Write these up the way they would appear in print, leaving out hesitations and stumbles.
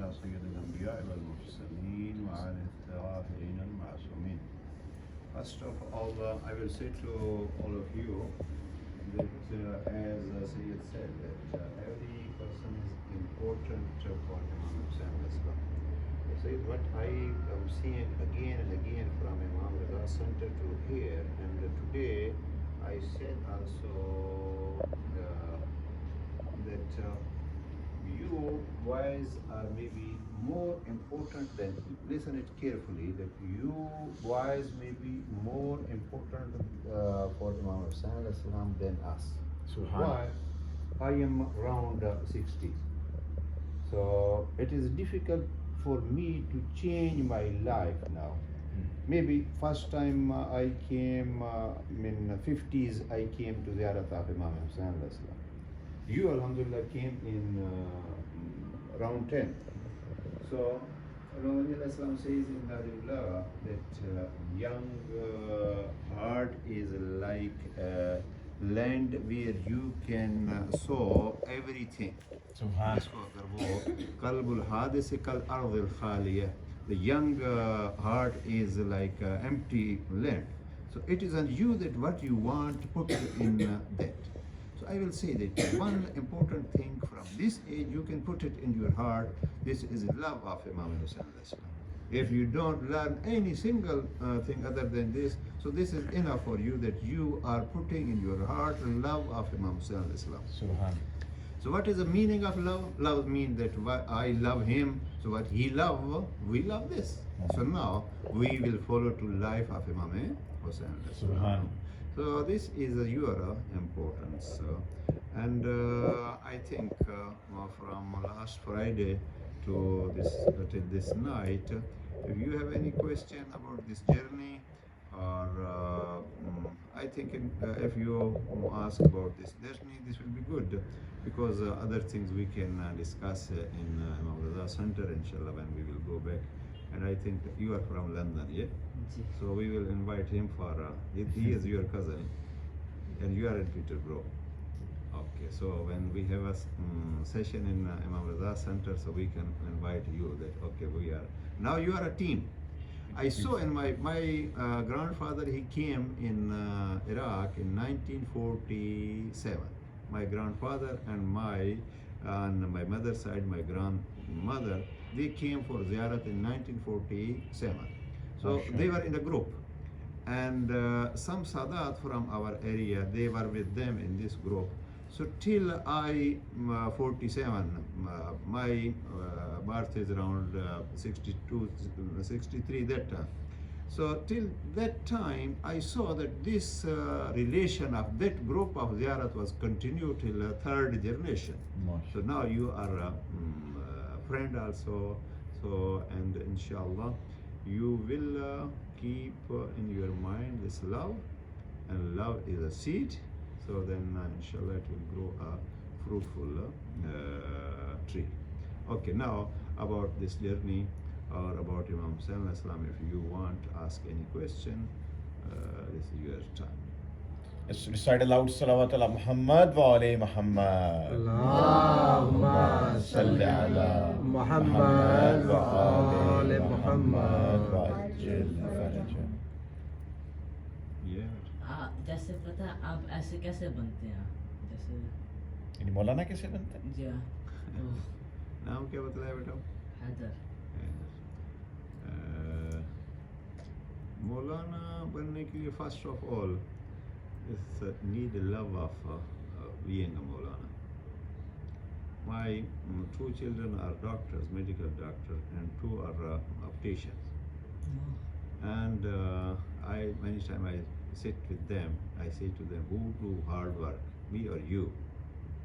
على سيد الأنبياء والمرسلين وعلى الطاهرين المعصومين. First of all, I will say to all of you that as Sayyid said, that every person is important for Imam Hussain Islam. So what I am seeing again and again from Imam Reza Center to here, and today I said also that you boys are maybe more important than him. Listen it carefully, that you boys may be more important for Imam Hussain Islam than us. Why? I am around 60. So it is difficult for me to change my life now. Maybe first time I came in 50s, I came to Ziyarat of Imam Hussain Islam. You, Alhamdulillah, came in around 10. So, Rasulullah Islam says in Hadith that young heart is like land where you can sow everything. The young heart is like empty land. So it is on you that what you want to put in that. So I will say that one important thing from this age, you can put it in your heart. This is love of Imam Hussain. If you don't learn any single thing other than this, so this is enough for you that you are putting in your heart love of Imam Hussain. So what is the meaning of love? Love means that I love him, so what he love, we love this. So now we will follow to life of Imam Hussain. So this is your importance. And I think from last Friday to this night, if you have any question about this journey, or I think if you ask about this journey, this will be good, because other things we can discuss in Imam Reza Center, inshallah, when we will go back. And I think you are from London, yeah? So we will invite him for, he is your cousin, and you are in Peterborough. Okay, so when we have a session in Imam Reza Center, so we can invite you that, okay, we are, now you are a team. I saw in my grandfather, he came in Iraq in 1947. My grandfather and my mother's side, my grandmother, they came for Ziyarat in 1947. So they were in a group. And some Sadat from our area, they were with them in this group. So till I 47, my birth is around 62, 63 that time. So till that time, I saw that this relation of that group of Ziyarat was continued till third generation. So now you are a friend also. So, and inshallah, you will keep in your mind this love, and love is a seed. So then inshallah it will grow a fruitful tree. Okay, now about this journey or about Imam Hussain Islam, if you want to ask any question, this is your time. Let's recite aloud salawat ala Muhammad wa alayhi Muhammad. Allahumma salli ala Muhammad wa alayhi Muhammad wa ajil faraja. जैसे पता आप ऐसे कैसे बनते हैं, जैसे यानी मौलाना कैसे बनते हैं? जी हाँ। नाम क्या बताया बेटा? हैदर। मौलाना बनने के लिए first of all need the love of being a Maulana. My two children are doctors, medical doctors, and two are opticians. And I many times I sit with them, I say to them, who do hard work, me or you?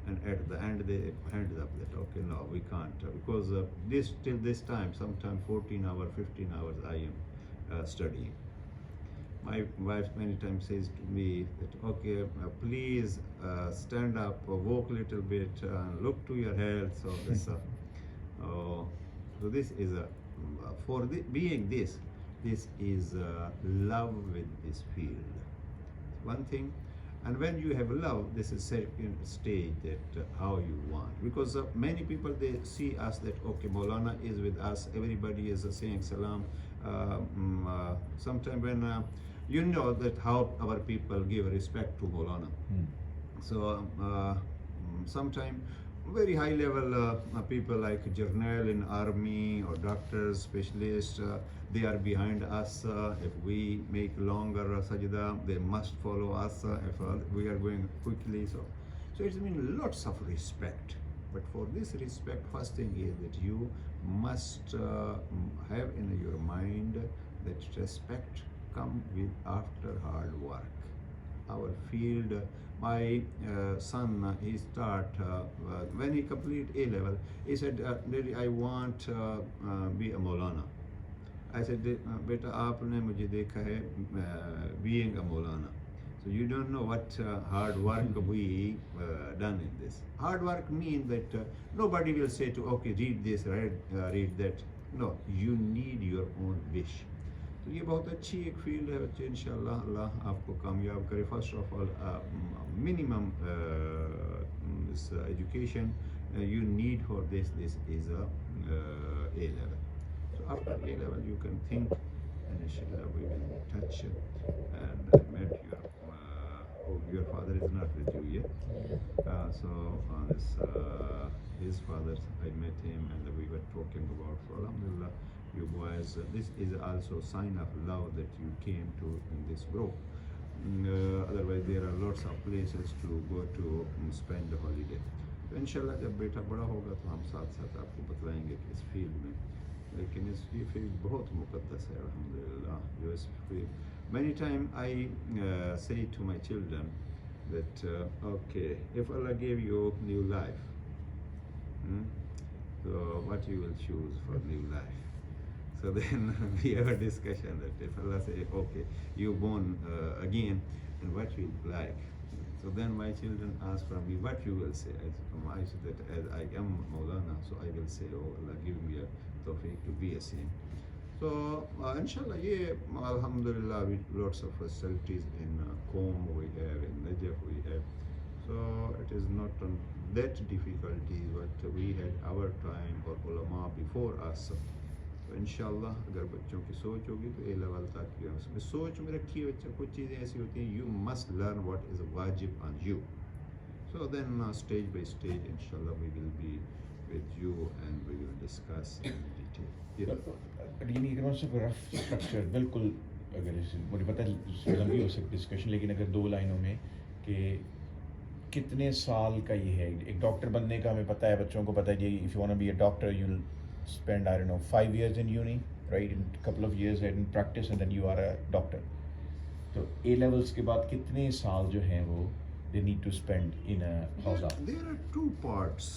And at the end they hand up that, okay, no, we can't, because this till this time, sometimes 14 hours, 15 hours I am studying. My wife many times says to me that, okay, please stand up, walk a little bit, look to your health. So this, so this is for being this is love with this field. One thing, And when you have love, this is second stage that how you want. Because many people, they see us that, okay, Maulana is with us, everybody is saying salam. Sometime when you know that how our people give respect to Maulana. So sometime very high level people like journal in army or doctors, specialists, they are behind us. If we make longer sajda, they must follow us. If we are going quickly, so it's mean lots of respect. But for this respect, first thing is that you must have in your mind that respect come with after hard work. Our field, my son, he start when he complete A level. He said, "Daddy, I want be a Maulana." I said, "Beta, आपने मुझे देखा है being a Maulana." So you don't know what hard work we done in this. Hard work means that nobody will say to, okay, read this, read that. No, you need your own wish. तो ये बहुत अच्छी एक field है बच्चे, इंशाल्लाह अल्लाह आपको कामयाब करे. First of all minimum this education you need for this is a A level. So after A level you can think, and inshallah we will touch and met your father is not with you yet. His father, I met him and we were talking about, so alhamdulillah, you boys, this is also sign of love that you came to in this group. Otherwise there are lots of places to go to spend the holiday. तो इंशाल्लाह जब बेटा बड़ा होगा तो हम साथ साथ आपको बतलाएंगे कि इस फील्ड में, लेकिन ये फील्ड बहुत मुकद्दस है अल्हम्दुलिल्लाह. जो इस field, many time I say to my children that okay, if Allah gave you new life, so what you will choose for new life? So then we have a discussion that if Allah say, okay, you born again, and what you like? So then my children ask from me, what you will say? I said that as I am Maulana, so I will say, oh Allah, give me a tawfiq to be a saint. So inshallah, yeah, alhamdulillah, with lots of facilities in Qom we have, in Najaf we have. So it is not that difficulty what we had our time or ulama before us. तो इंशाल्लाह अगर बच्चों की सोच होगी तो ए level तक की उसमें सोच में रखिए बच्चा. कुछ चीज़ें ऐसी होती हैं, you must learn what is वाजिब on you. So then stage by stage इंशाल्लाह we will be with you and we will discuss in detail. यानी अगर सिर्फ रफ स्ट्रक्चर बिल्कुल, अगर मुझे पता है लंबी हो सकती डिस्कशन, लेकिन अगर दो लाइनों में कि कितने साल का ये है एक डॉक्टर बनने का, हमें पता है, बच्चों को पता है कि if you want to be a doctor you spend, I don't know, 5 years in uni, right, and a couple of years in practice and then you are a doctor. So A levels के बाद कितने साल जो हैं वो they need to spend in a hauza? There are two parts.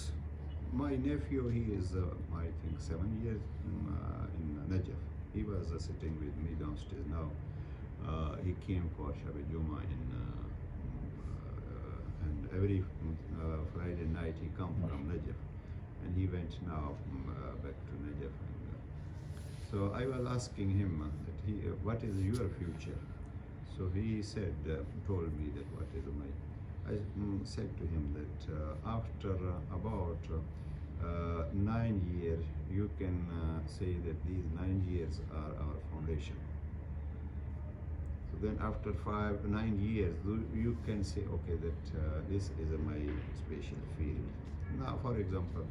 My nephew, he is I think 7 years in Najaf. He was sitting with me downstairs now. He came for Shab Juma and every Friday night he come from Najaf. And he went now back to Najaf. So I was asking him that what is your future? So he said, told me that what is my. I said to him that after about 9 years, you can say that these 9 years are our foundation. So then after 9 years, you can say, okay, that this is my special field. Now, for example,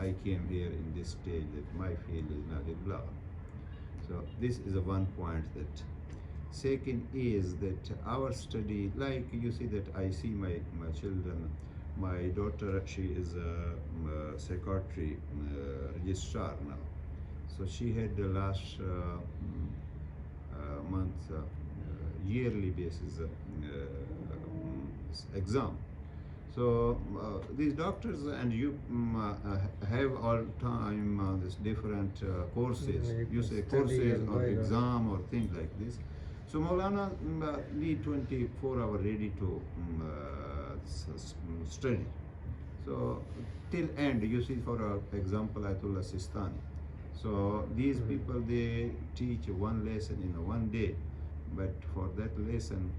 I came here in this stage that my field is not blah. So this is a one point. That second is that our study, like you see that I see my children, my daughter, she is a psychiatry registrar now. So she had the last month yearly basis exam. So these doctors and you have all time this different courses. You say courses or exam or things like this. So Maulana need 24 hours ready to study. So till end, you see, for example, Ayatollah Sistani. So these people, they teach one lesson in one day, but for that lesson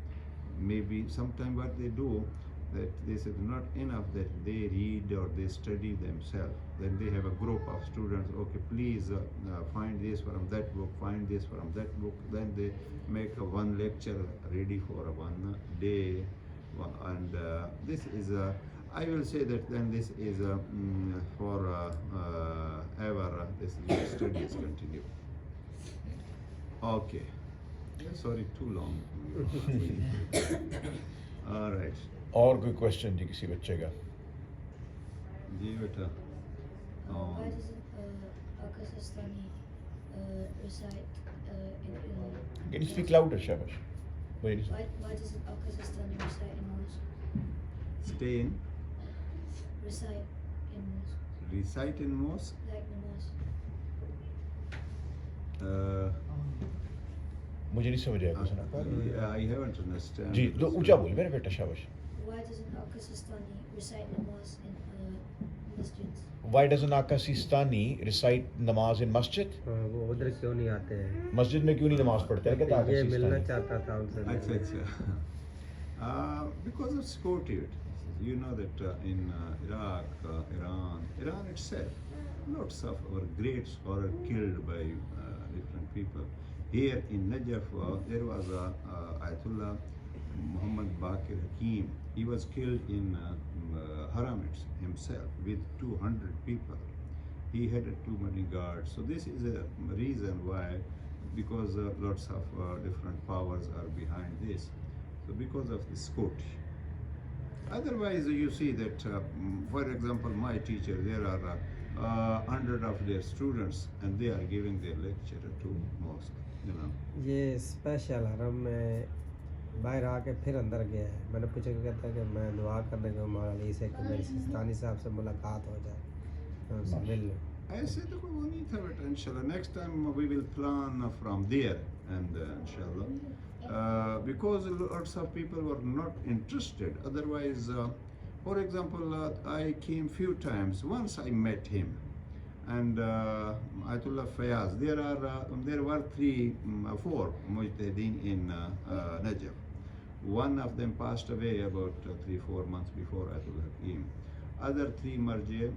maybe sometime what they do, that this is not enough that they read or they study themselves. Then they have a group of students, okay, please find this from that book, find this from that book. Then they make a one lecture ready for a one day. And this is a, I will say that then this is a, for ever this studies continue. Okay. Sorry, too long. All right. और कोई question जी किसी बच्चे का? जी बेटा. Why doesn't Pakistani recite in Can you speak louder, Shabash? why doesn't Pakistani recite in mosque? Stay in. Recite in mosque. Recite in mosque. Like the mosque. मुझे नहीं समझ आया क्वेश्चन आपका. I haven't understand. जी तो ऊंचा बोल मेरा बेटा. शाबाश. Why doesn't Pakistani recite namaz in masjids? Why doesn't Akasistani recite namaz in masjid? वो उधर क्यों नहीं आते हैं? मस्जिद में क्यों नहीं नमाज पढ़ते हैं? कहता ये मिलना आकाशीस्तानी. चाहता था उनसे. अच्छा. Because of security. You know that in Iraq, Iran itself, lots of our great scholars killed by different people. Here in Najaf, there was Ayatollah Muhammad Baqir Hakim. He was killed in Haram himself with 200 people. He had too many guards. So this is a reason why, because lots of different powers are behind this. So because of this quote. Otherwise, you see that, for example, my teacher, there are 100 of their students, and they are giving their lecture to mosque. You know. ये special हरम में बाहर आके फिर अंदर गया है. मैंने पूछा कि कहता है कि मैं दुआ करने को मौलवी से कि मेरी सिस्तानी साहब से मुलाकात हो जाए, मैं उनसे मिल लूँ. ऐसे तो कोई वो नहीं था बेटा. इंशाल्लाह next time we will plan from there, and inshallah, because lots of people were not interested. Otherwise, for example, I came few times. Once I met him, and Ayatollah Fayaz. There were four mujtahideen in Najaf. One of them passed away about 3-4 months before Ayatollah Hakim. Other three marji,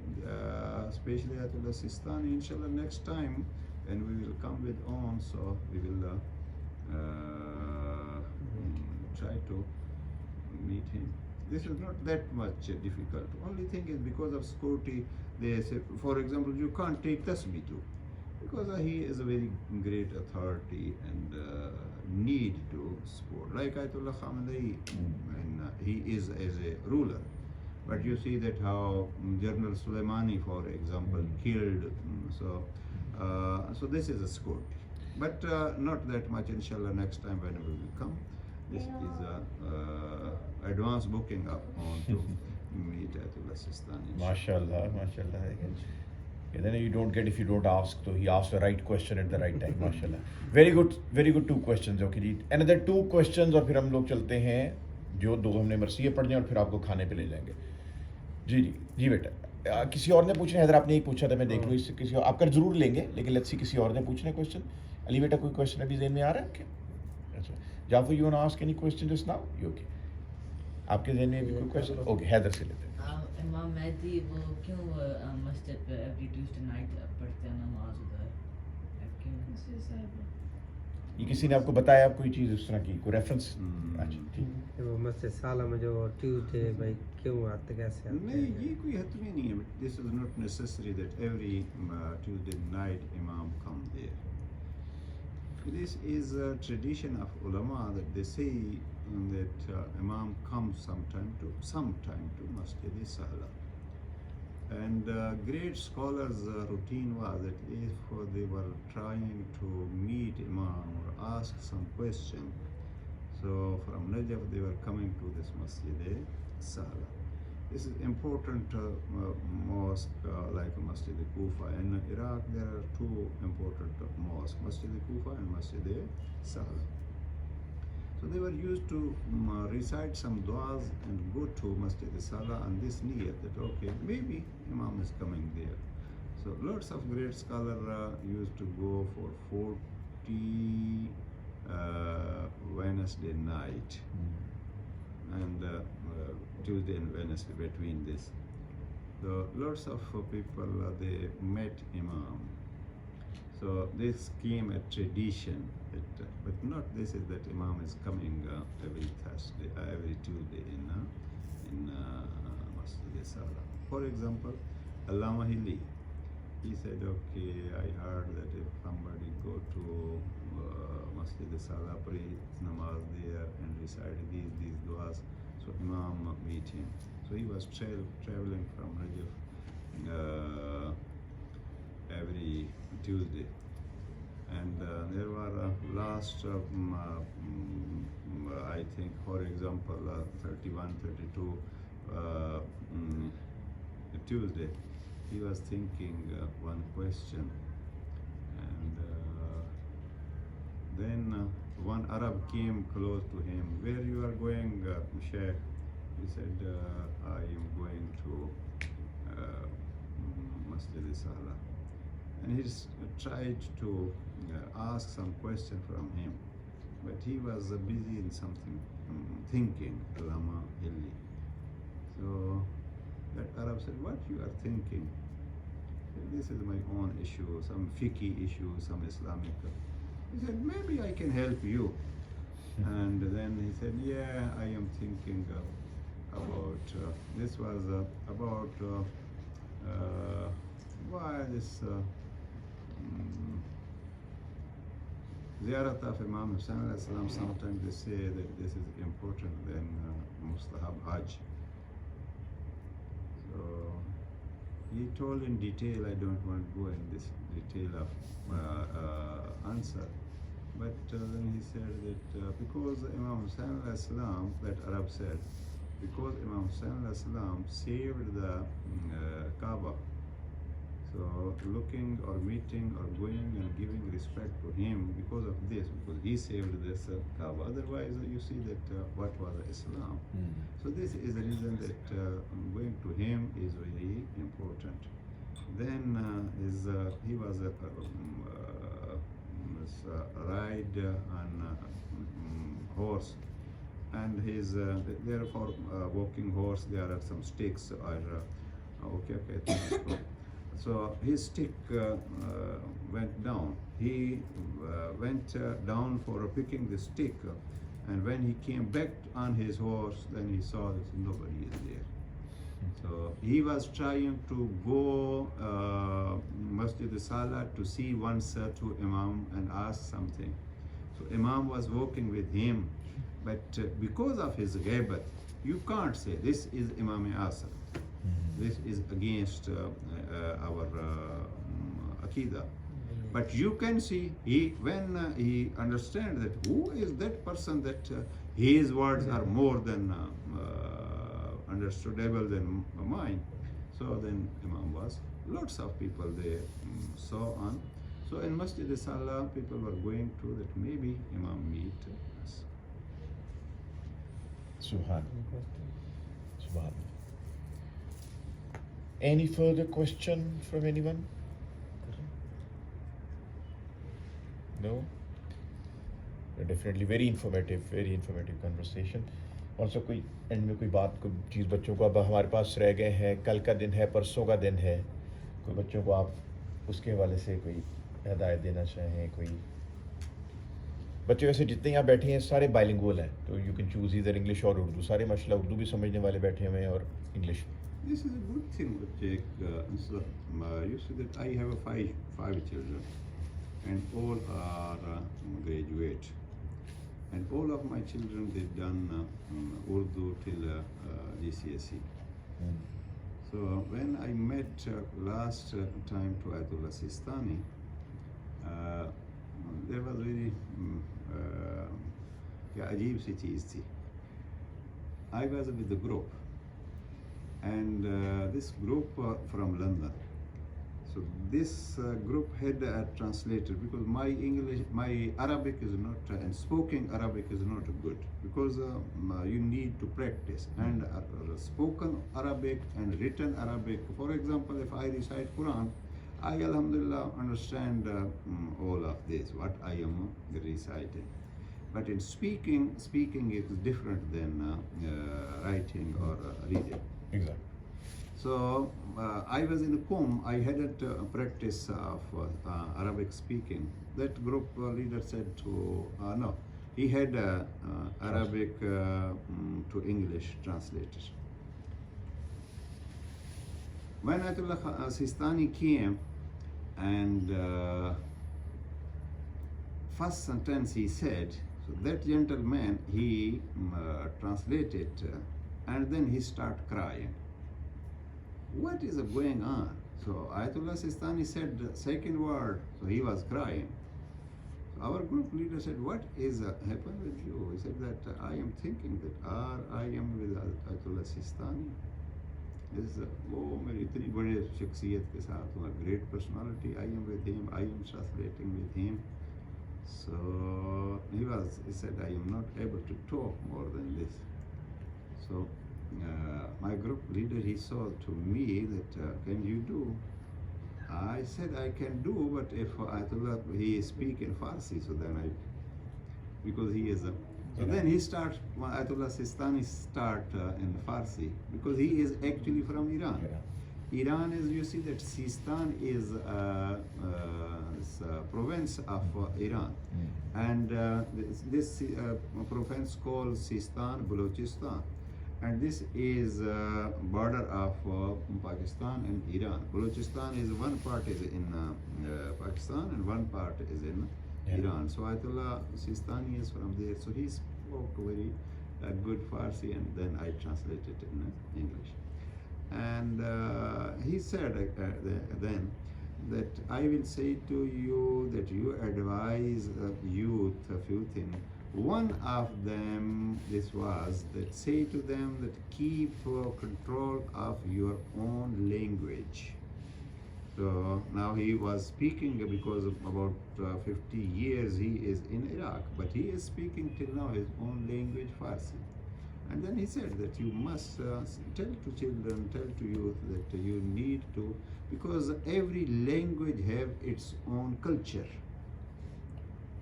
especially Ayatollah Sistani. Inshallah, next time, and we will come with on, so we will try to meet him. This is not that much difficult. Only thing is because of security, they say, for example, you can't take tasbih too, because he is a very great authority and need to support. Like Ayatollah Khamenei, and he is as a ruler. But you see that how General Soleimani, for example, killed. So this is a security. But not that much, inshallah, next time whenever we come. This is a advance booking up on to meet Ayatollah Sistani. MashaAllah, MashaAllah. And then you don't get if you don't ask. So he asked the right question at the right time. MashaAllah. Very good 2 questions. Okay, ji. Another 2 questions और फिर हम लोग चलते हैं जो 2 हमने मरसिये पढ़ने और फिर आपको खाने पे ले जाएंगे. जी बेटा. किसी और ने पूछना है? हैदर आपने एक पूछा था, मैं देख लूँ. इससे किसी और आपका जरूर लेंगे, लेकिन लेट्स सी किसी और ने पूछना है क्वेश्चन. अली बेटा कोई क्वेश्चन अभी ज़हन में आ रहा है आपके? अच्छा. Jafar you want to ask any question just now? You okay? आपके ज़हन में भी कोई क्वेश्चन? ओके, हैदर से लेते हैं. इमाम मेहदी वो क्यों मस्जिद पे एवरी ट्यूसडे नाइट पढ़ते हैं नमाज उधर? ये किसी ने आपको बताया कोई चीज़ उस तरह की, कोई रेफरेंस? अच्छा ठीक. वो मस्जिद साला में जो ट्यूसडे भाई क्यों आते, कैसे आते नहीं, ये कोई हतमी नहीं है. This is not necessary that every Tuesday night Imam come there. This is a tradition of ulama that they say that Imam comes sometime to Masjid Sahla. And great scholars' routine was that if they were trying to meet Imam or ask some question, so from Najaf they were coming to this Masjid Sahla. This is important mosque like Masjid Kufa. In Iraq there are 2 important mosques, Masjid Kufa and Masjid Sahla. So they were used to recite some du'as and go to Masjid Sahla and this niyat that okay, maybe Imam is coming there. So lots of great scholars used to go for 40 Wednesday night. and Tuesday and Wednesday between this. So lots of people they met Imam. So this came a tradition, but not this is that Imam is coming every Thursday, every Tuesday in Masjid Salah. For example, Allama Hilli, he said, okay, I heard that if somebody go to Masjid Salah, pray namaz there and recite these du'as, so Imam meet him. So he was traveling from Rajaf every Tuesday, and there were last I think, for example, 31, 32 Tuesday, he was thinking one question, and then one Arab came close to him. Where you are going, Sheikh? He said, I am going to Masjid Salah. And he tried to ask some question from him, but he was busy in something, thinking, Allama Hilli. So that Arab said, what you are thinking? This is my own issue, some fiqh issue, some Islamic. He said, maybe I can help you. And then he said, yeah, I am thinking about, this was about why this Ziyarat of Imam Hussain alayhi salam, sometimes they say that this is important than Mustahab Hajj. So he told in detail, I don't want to go in this detail of answer, but then he said that because Imam Hussain alayhi salam, that Arab said, because Imam Hussain alayhi salam saved the Kaaba, so looking or meeting or going and giving respect to him because of this, because he saved this Kaaba. Otherwise, you see that what was Islam. So this is the reason that going to him is very important. Then he was ride on horse, and his therefore walking horse there are some sticks or okay. So his stick went down. He went down for picking the stick, and when he came back on his horse, then he saw that nobody is there. So he was trying to go Masjid Salah to see once to Imam and ask something. So Imam was walking with him, but because of his ghabat, you can't say this is Imam Asr. This is against our Aqidah. But you can see, when he understands that who is that person that his words are more than understandable than mine. So then Imam was, lots of people they saw on. So in Masjid Salah, people were going to that maybe Imam meet us. Subhan. Subhan. Any further question from anyone? No? Definitely very informative conversation. Also कोई and में कोई बात कोई चीज़ बच्चों को अब हमारे पास रह गए हैं, कल का दिन है, परसों का दिन है, कोई बच्चों को आप उसके हवाले से कोई हिदायत देना चाहें, कोई बच्चे वैसे जितने यहाँ बैठे हैं सारे बाइलिंगुअल हैं, तो यू कैन चूज़ इधर इंग्लिश और उर्दू, सारे माशाल्लाह उर्दू भी समझने वाले बैठे हुए हैं और English. This is a good thing, Jake. You see that I have five children, and all are graduate, and all of my children they've done Urdu till GCSE. So when I met last time to Ayatollah Sistani, there was very अजीब सी चीज़ थी. I was with the group, and this group from London. So this group had a translator because my Arabic is not, and spoken Arabic is not good, because you need to practice, and spoken Arabic and written Arabic. For example, if I recite Quran, I alhamdulillah understand all of this, what I am reciting. But in speaking is different than writing or reading. Exactly. So I was in Qom. I hadn't practice of Arabic speaking. That group leader said to no, he had Arabic to English translated. When Ayatollah Sistani came, and first sentence he said, so that gentleman he translated, and then he start crying. What is going on? So Ayatollah Sistani said the second word, so he was crying. So our group leader said, what is happened with you? He said that I am thinking that I am with Ayatollah Sistani. वो मेरी इतनी बड़ी शख्सियत के साथ हूँ, great personality, I am with him, I am translating with him. So he said, I am not able to talk more than this. So my group leader, he saw to me that, can you do? I said, I can do, but if Ayatollah, he speak in Farsi, so then because he is a, so then he starts, Ayatollah Sistani start in Farsi, because he is actually from Iran. Iran is, you see that Sistan is a province of Iran. And this province called Sistan, Balochistan. And this is border of Pakistan and Iran. Balochistan is one part is in Pakistan and one part is in Iran. So Ayatollah Sistani is from there. So he spoke very good Farsi, and then I translated it in English. And he said then that I will say to you that you advise youth a few things. One of them, this was that say to them that keep control of your own language. So now he was speaking because of about 50 years he is in Iraq, but he is speaking till now his own language, Farsi. And then he said that you must tell to children, tell to youth that you need to, because every language have its own culture.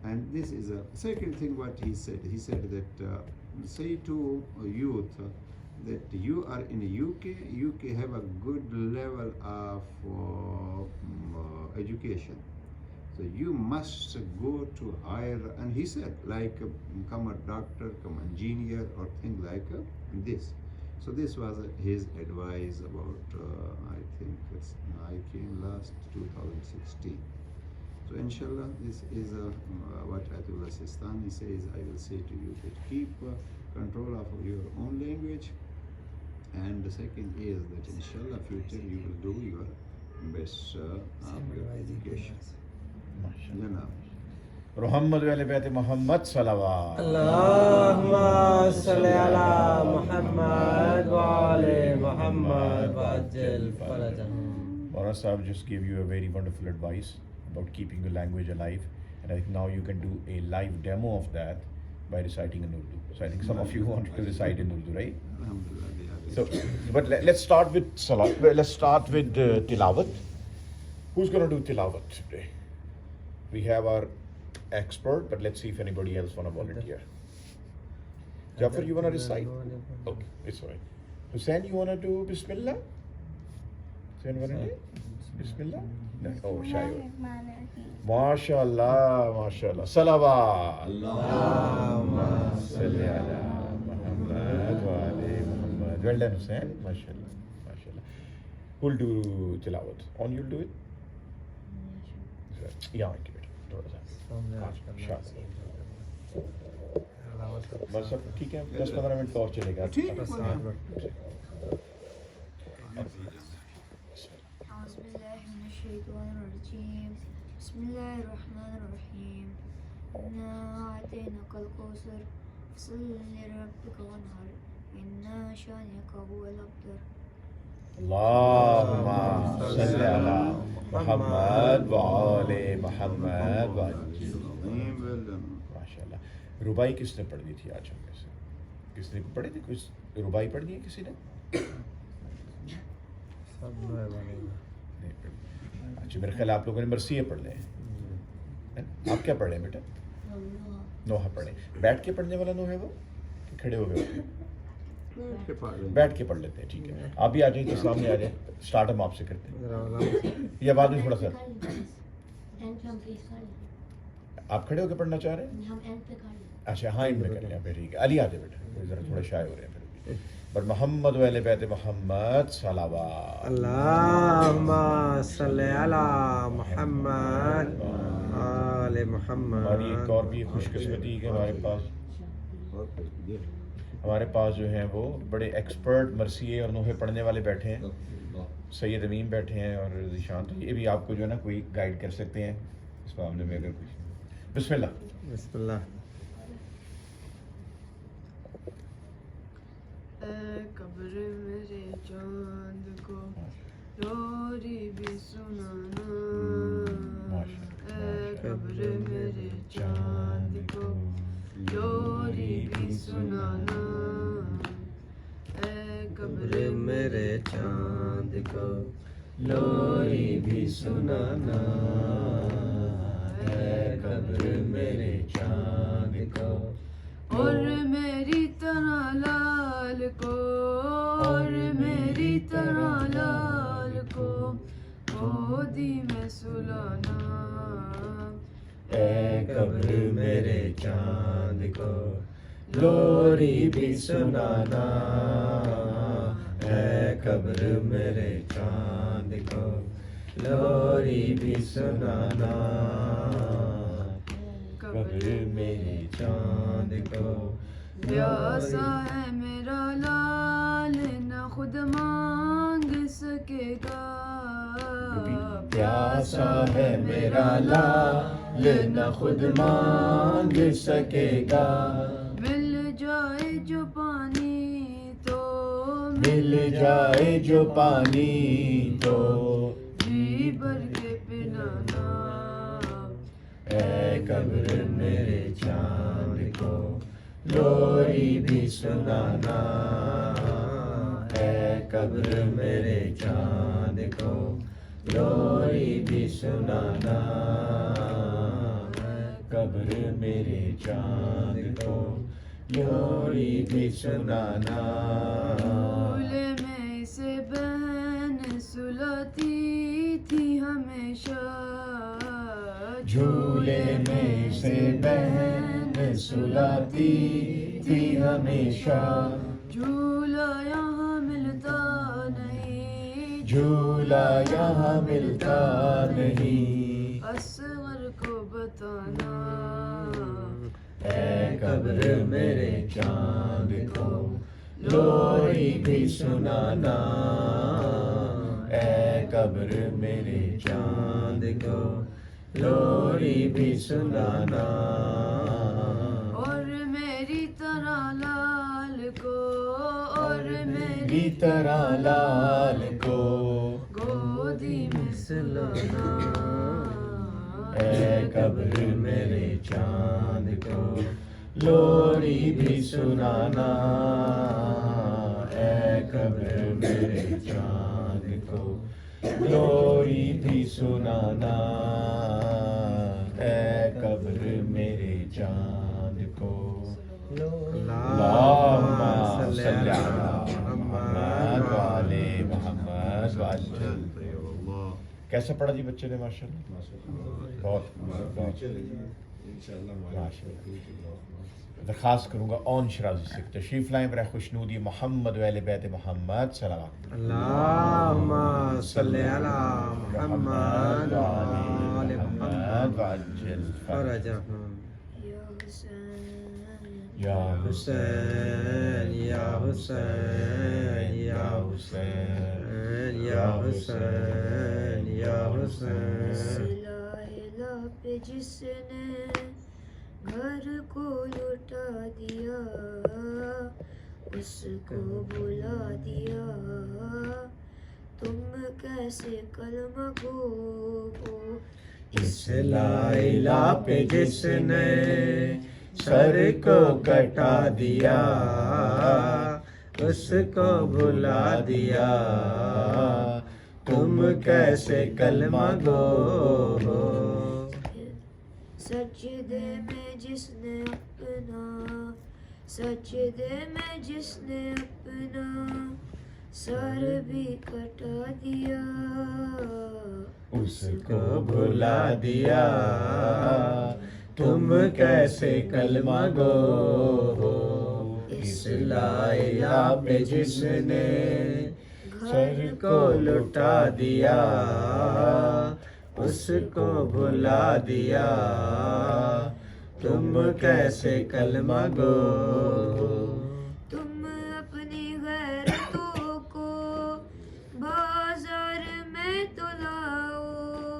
And this is a second thing what he said. He said that say to youth that you are in UK, UK have a good level of education. So you must go to higher, and he said like become a doctor, become an engineer or thing like this. So this was his advice about, I think I came last 2016. So inshallah, this is what Ayatollah Sistani says. I will say to you that keep control of your own language, and the second is that inshallah future you will do your best your education. Muhammad wale bayt Muhammad salawat. Allahumma salli ala Muhammad wa ali Muhammad wa ajil farajahum. Maulana Sahib just gave you a very wonderful advice about keeping the language alive, and I think now you can do a live demo of that by reciting in Urdu. So I think some of you wanted to recite in Urdu, right? So, but let's start with salat. Let's start with tilawat. Who's going to do tilawat today? We have our expert, but let's see if anybody else want to volunteer. Jafar, you want to recite? Okay, it's all right. Hussein, you want to do Bismillah? Hussein, want to do Bismillah? No. Oh, shy. MashaAllah, MashaAllah. Salawat. Allahumma salli ala Muhammad wa ali Muhammad. Well done, Hussein. MashaAllah, MashaAllah. Who'll do tilawat? On, you'll do it? Yeah, I give it. बस सब ठीक है 10-15 minute और चलेगा बिस्मिल्लाहिर्रहमानिर्रहीम इन्ना अतैनाकल कौसर फसल्लि लिरब्बिक वनहर इन्ना शानिअका हुवल अब्तर Allahumma salli ala Muhammad wa ali Muhammad wa माशाल्लाह. रुबाई किसने पढ़ दी थी आज हम में से? किसने पढ़ी थी? कुछ रुबाई पढ़ दी है किसी ने? अच्छा, मेरे ख्याल आप लोगों ने मरसिया पढ़ ले हैं. आप क्या पढ़ रहे हैं बेटा? from Noah. نوحہ پڑھیں. بیٹھ کے پڑھنے والا نوح ہے وہ کہ کھڑے ہو گئے؟ کے پڑھ لیں. بیٹھ کے پڑھ لیتے ہیں. ٹھیک ہے, آپ بھی آ جائیں تو سامنے آ جائیں. اسٹارٹ ہم آپ سے کرتے ہیں. یہ بعد میں تھوڑا سا اینڈ پہ ہم فیس کر لیں. آپ کھڑے ہو کے پڑھنا چاہ رہے ہیں؟ ہم اینڈ پہ کر لیں. اچھا ہاں ان میں کر لیں پھر. ٹھیک ہے, علی آتے بیٹھے ذرا تھوڑے شائع ہو رہے ہیں پھر. پر محمد و اہل بیت محمد صلوات. اللہم صلی علی محمد آل محمد. اور ایک اور بھی خوش قسمتی کہ ہمارے پاس جو ہیں وہ بڑے ایکسپرٹ مرثیے اور نوحے پڑھنے والے بیٹھے ہیں. سید امین بیٹھے ہیں اور ذیشان, تو یہ بھی آپ کو جو ہے نا کوئی گائیڈ کر سکتے ہیں اس معاملے میں اگر کچھ. بسم اللہ. بسم اللہ. اے قبر میرے چاند کو لوری بھی سنانا. اے قبر میرے چاند کو لوری بھی سنانا. اے قبر میرے چاند کو لوری بھی سنانا. اے قبر میرے چاند کو اور میری طرح لال کو, اور میری طرح لال کو گودی میں سلانا. اے قبر میرے چاند کو لوری بھی سنانا. اے قبر میرے چاند کو لوری بھی سنانا. قبر میرے چاند کو پیاسا ہے میرا لال نہ خود مانگ سکے گا. پیاسا ہے میرا لال نہ خود مانگ سکے گا. مل جائے جو پانی تو مل جائے جو پانی تو جی بھر کے پلانا. اے قبر میرے چاند کو لوری بھی سنانا. اے قبر میرے چاند کو لوری بھی سنانا. قبر میرے چاند کو لوری بھی سنانا. جھولے میں اسے بہن سلاتی تھی ہمیشہ. جھولے میں سے بہن سلاتی تھی ہمیشہ. جھولا یہاں ملتا نہیں, جھولا یہاں ملتا نہیں. اصغر کو بتانا. اے قبر میرے چاند کو لوری بھی سنانا. اے قبر میرے چاند کو لوری بھی سنانا. اور میری طرح لال کو, اور میری طرح لال کو گودی میں سلانا. اے قبر میرے چاند کو لوری بھی سنانا. اے قبر میرے چاند کو لوری بھی سنانا. اے قبر میرے چاند کو. اللہم صلی علی محمد و آل محمد وعجل. کیسا پڑھا جی بچے نے؟ ماشاء اللہ بہت بہت. درخواست کروں گا اون شرازی سے تشریف لائیں برائے خوشنودی محمد و اہل بیت محمد صلوات. اللہم صلی علی محمد و آل محمد وعجل فرجہم. یا حسین یا حسین یا حسین یا حسین یا حسین. سلاحلہ پہ جس نے گھر کو لٹا دیا, اس کو بلا دیا. تم کیسے کلمہ گو ہو اس لا الہ پہ جس نے سر کو کٹا دیا, اس کو بھلا دیا. تم کیسے کلمہ گو ہو. سجدے میں میں جس نے اپنا سجدے میں جس نے اپنا سر بھی کٹا دیا اس کو بھلا دیا تم کیسے کلمہ گو ہو اس لا الہ پہ جس نے گھر کو لٹا دیا اس کو بھلا دیا تم کیسے کلمہ گو ہو تم اپنی غیرتوں کو بازار میں تو لاؤ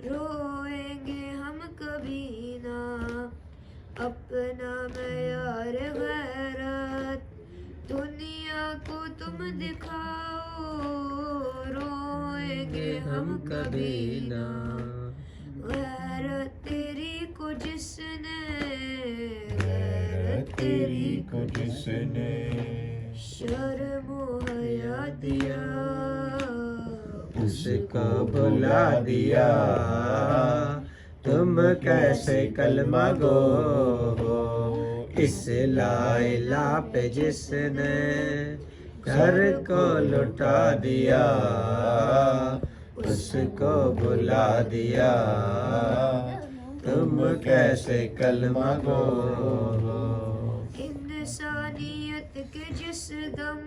روئیں گے ہم کبھی نہ اپنا معیار غیرت دنیا کو تم دکھاؤ روئیں گے ہم کبھی نہ غیرت تیری کو جس نے غیرت تیری کو جس نے شرم و حیا دیا اس کو بھلا دیا تم کیسے کلمہ گو ہو اس لا الہ پہ جس نے گھر کو لٹا دیا اس کو بھلا دیا تم کیسے کلمہ گو ہو انسانیت کے جس دم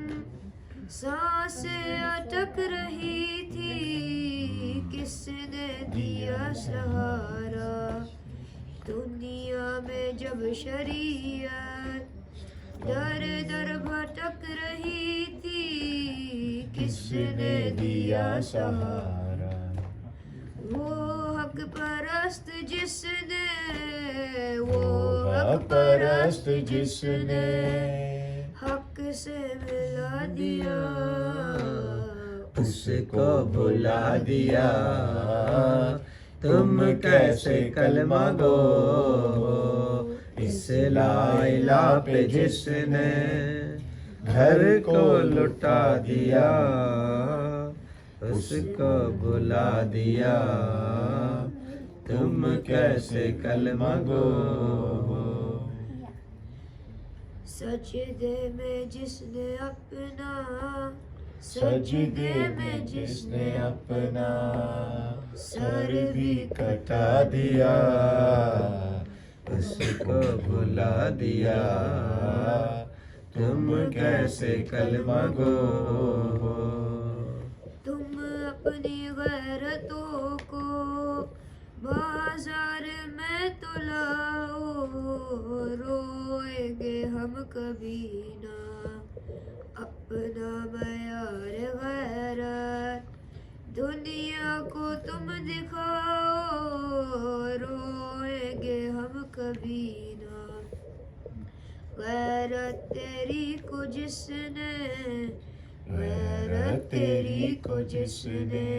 سانسیں اٹک رہی تھی کس نے دیا سہارا دنیا میں جب شریعت در در بھٹک رہی تھی کس نے دیا سہارا وہ حق پرست جس نے وہ حق پرست جس نے حق سے ملا دیا اس کو بھلا دیا تم کیسے کلمہ گو ہو اس لا الہ پہ جس نے گھر کو لٹا دیا اس کو بھلا دیا تم کیسے کلمہ گو ہو سجدے میں جس نے اپنا سجدے میں جس نے اپنا سر بھی کٹا دیا اس کو بھلا دیا تم کیسے کلمہ گو ہو تم اپنی غیرتوں کو بازار میں تو لاؤ روئیں گے ہم کبھی نہ اپنا معیار غیرت دنیا کو تم دکھاؤ روئیں گے ہم کبھی نہ غیرت تیری کو جس نے غیرت تیری کو جس نے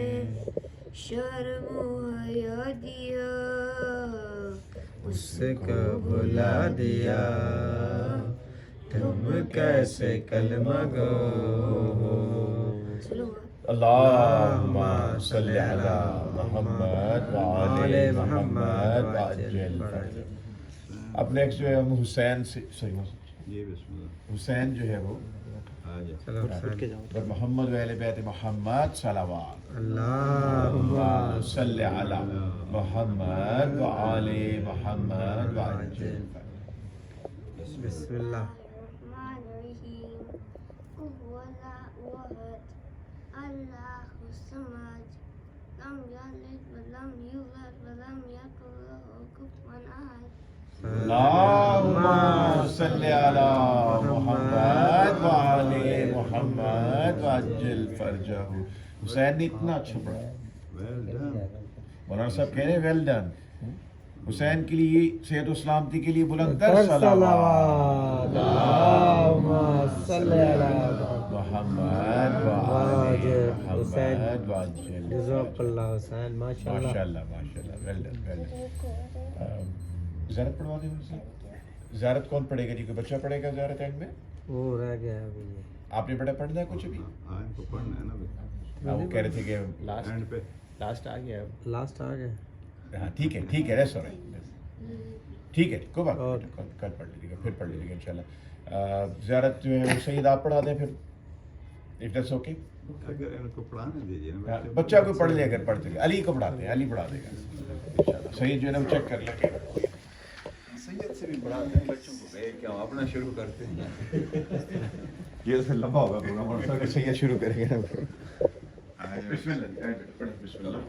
شرم و حیا دیا اس کو بھلا دیا تم کیسے کلمہ گو ہو اللہم صلی علی محمد وعلی محمد وعجل فرجہ. اب نیکسٹ جو ہے ہم حسین سے یہ بسم اللہ حسین جو ہے وہ آ جا اور محمد و اہل بیت محمد صلوات اللہم صلی علی محمد وعلی محمد وعجل فرجہ. بسم اللہ الرحمن الرحیم قل هو الله احد الله الصمد لم يلد ولم يولد ولم يكن له كفوا احد. اللہم صلی علی محمد وعلی محمد وعجل فرجہ. حسین نے اتنا اچھا پڑھا. ویل ڈن مولانا صاحب کہہ رہے ہیں ویل ڈن. حسین کے لیے صحت و سلامتی کے لیے بلند تر صلوات. اللہم صلی علی محمد وعلی محمد وعجل. جزاک اللہ حسین ماشاءاللہ ماشاءاللہ ماشاءاللہ ویل ڈن ویل ڈن. زیارت پڑھوا دیں مجھ سے. زیارت کون پڑھے گا جی؟ کوئی بچہ پڑھے گا زیارت اینڈ میں؟ وہ رہ گیا ابھی یہ آپ نے پڑھنا ہے کچھ ابھی؟ ہاں ان کو پڑھنا ہے نا بھی وہ کہہ رہے تھے کہ اینڈ پہ لاسٹ آ گیا ہاں ٹھیک ہے ریسٹ ہو رہا ہے. ठीक है, कोई बात नहीं, कल पढ़ लीजिएगा, फिर पढ़ लीजिएगा इंशाल्लाह। ज़ियारत जो है वो सईद आप पढ़ा दें फिर, इफ दैट्स ओके। अगर इनको पढ़ाने दीजिए ना, बच्चा को पढ़ ले, अगर पढ़ते हैं अली को पढ़ाते हैं, अली पढ़ा देगा इंशाल्लाह। सईद जो है ना वो चेक कर लेंगे। सैयद से भी पढ़ाते हैं बच्चों को, क्या अपना शुरू करते हैं। ये तो लंबा होगा प्रोग्राम, और सर सैयद शुरू करेंगे ना। बिस्मिल्लाह, बिस्मिल्लाह।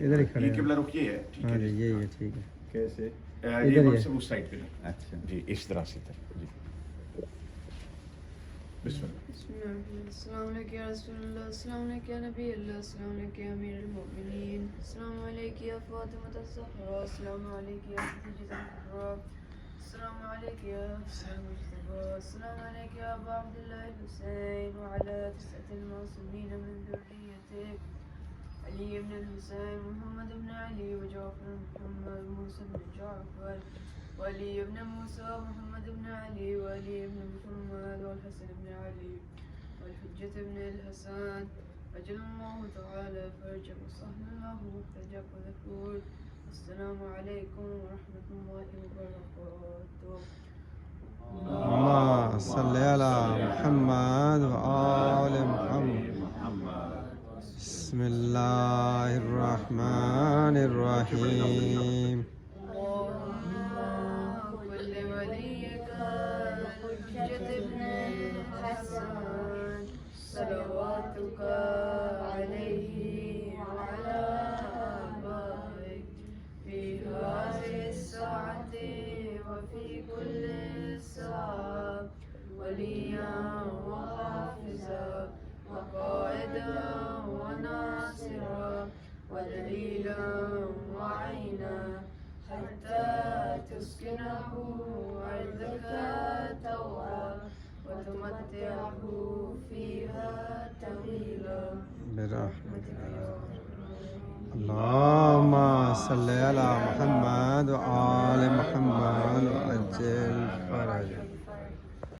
इधर ही खड़े ये हैं। किबला रुख ये है, ठीक हाँ है जी, यही है, ठीक है। कैसे? ये इधर ही से उस साइड पे ना। अच्छा जी, इस तरह से जी बिस्मिल्लाह। अस्सलाम वालेकुम या रसूलुल्लाह, अस्सलाम वालेकुम या नबी अल्लाह, अस्सलाम वालेकुम या अमीरुल मोमिनीन, अस्सलाम वालेकुम या फातिमा ज़हरा, अस्सलाम वालेकुम या खदीजा ज़हरा, अस्सलाम वालेकुम या हसन मुस्तफा, अस्सलाम वालेकुम या अबा अब्दुल्लाह हुसैन व अला तिसअतिल मासूमीन मिन ज़ुर्रिय्यतिक अली इब्न हुसैन, मुहम्मद इब्न अली व जाफर मुहम्मद, मूसा इब्न जाफर वली इब्न मूसा, मुहम्मद इब्न अली वली इब्न मुहम्मद वल-हसन इब्न अली والحجة ابن الحسن أجل الله تعالى فرجك وسهل الله مخرجك وذكور. السلام عليكم ورحمة الله وبركاته. اللهم صل على محمد وآل محمد. بسم الله الرحمن الرحيم. كل وليك الحجة ابن الحسن صلواتك عليه وعلى آبائك في هذه الساعة وفي كل ساعة وليا وحافظا وقائدا وناصرا ودليلا وعينا حتى تسكنه أرضك طوعا وتمتعه فيها طويلا برحمتك يا رب. اللهم صل على محمد وآل محمد وعجل فرجك.